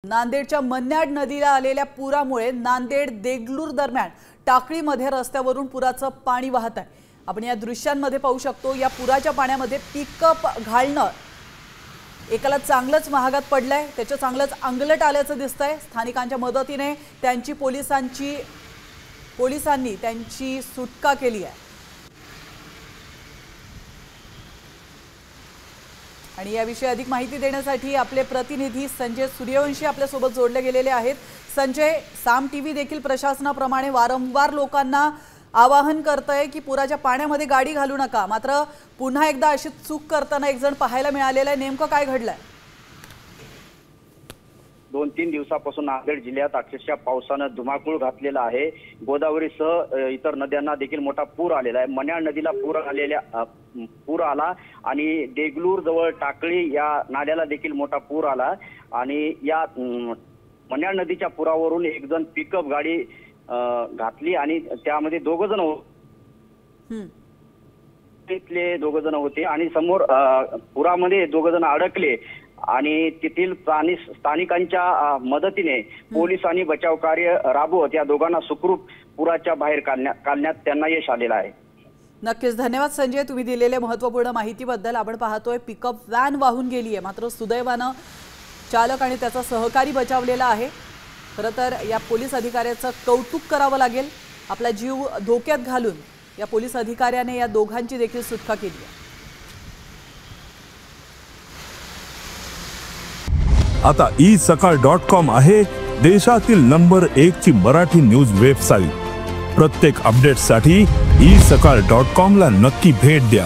नांदेडच्या मन्याड नदीला आलेल्या पुरामुळे नांदेड देगलूर दरम्यान टाकळीमध्ये रस्त्यावरून पुराचं पाणी वाहत आहे। आपण या दृश्यांमध्ये पाहू शकतो। या पुराच्या पाण्यामध्ये पिकअप घालणं एकाला चांगलंच महागात पडलंय, त्याचं चांगलंच अंगलट आल्याचं दिसतंय। स्थानिकांच्या मदतीने पोलिसांनी त्यांची सुटका केली आहे। आणि याविषयी अधिक माहिती देण्यासाठी आपले प्रतिनिधी संजय सूर्यवंशी आपल्या सोबत जोडले गेलेले आहेत। संजय, साम टीव्ही देखील प्रशासनाप्रमाणे वारंवार लोकांना आवाहन करतंय की पुराच्या पाण्यामध्ये गाडी घालू नका, मात्र पुन्हा एकदा अशी चूक करताना एक जण पाहायला मिळालेला आहे। नेमकं काय घडलंय? 2-3 दिवसापासून नांदेड जिल्ह्यात अक्षरशः पावसानं धुमाकूळ घातलेला आहे। गोदावरीसह इतर नद्यांना देखील मोठा पूर आलेला आहे। मन्याड नदीला पूर आला आणि देगलूर जवळ टाकळी या नाल्याला देखील मोठा पूर आला आणि या मन्याड नदीच्या पुरावरून एक जण पिकअप गाडी घातली आणि त्यामध्ये दोघ जण होते आणि समोर पुरामध्ये दोघ जण अडकले आणि तेथील स्थानिकांच्या मदतीने पोलिसांनी बचाव कार्य राबवत या दोघांना सुखरूप पुराच्या बाहेर काढण्यात त्यांना यश आलेलं आहे। नक्कीच धन्यवाद संजय, तुम्ही दिलेल्या महत्त्वपूर्ण माहितीबद्दल। आपण पाहतोय पिकअप व्हॅन वाहून गेली आहे, मात्र सुदैवानं चालक आणि त्याचा सहकारी बचावलेला आहे। खरं तर या पोलीस अधिकाऱ्याचं कौतुक करावं लागेल। आपला जीव धोक्यात घालून या पोलीस अधिकाऱ्याने या दोघांची देखील सुटका केली आहे। आता isakal.com आहे देशातील नंबर 1 ची मराठी न्यूज वेबसाईट। प्रत्येक अपडेटसाठी isakal.com ला नक्की भेट द्या।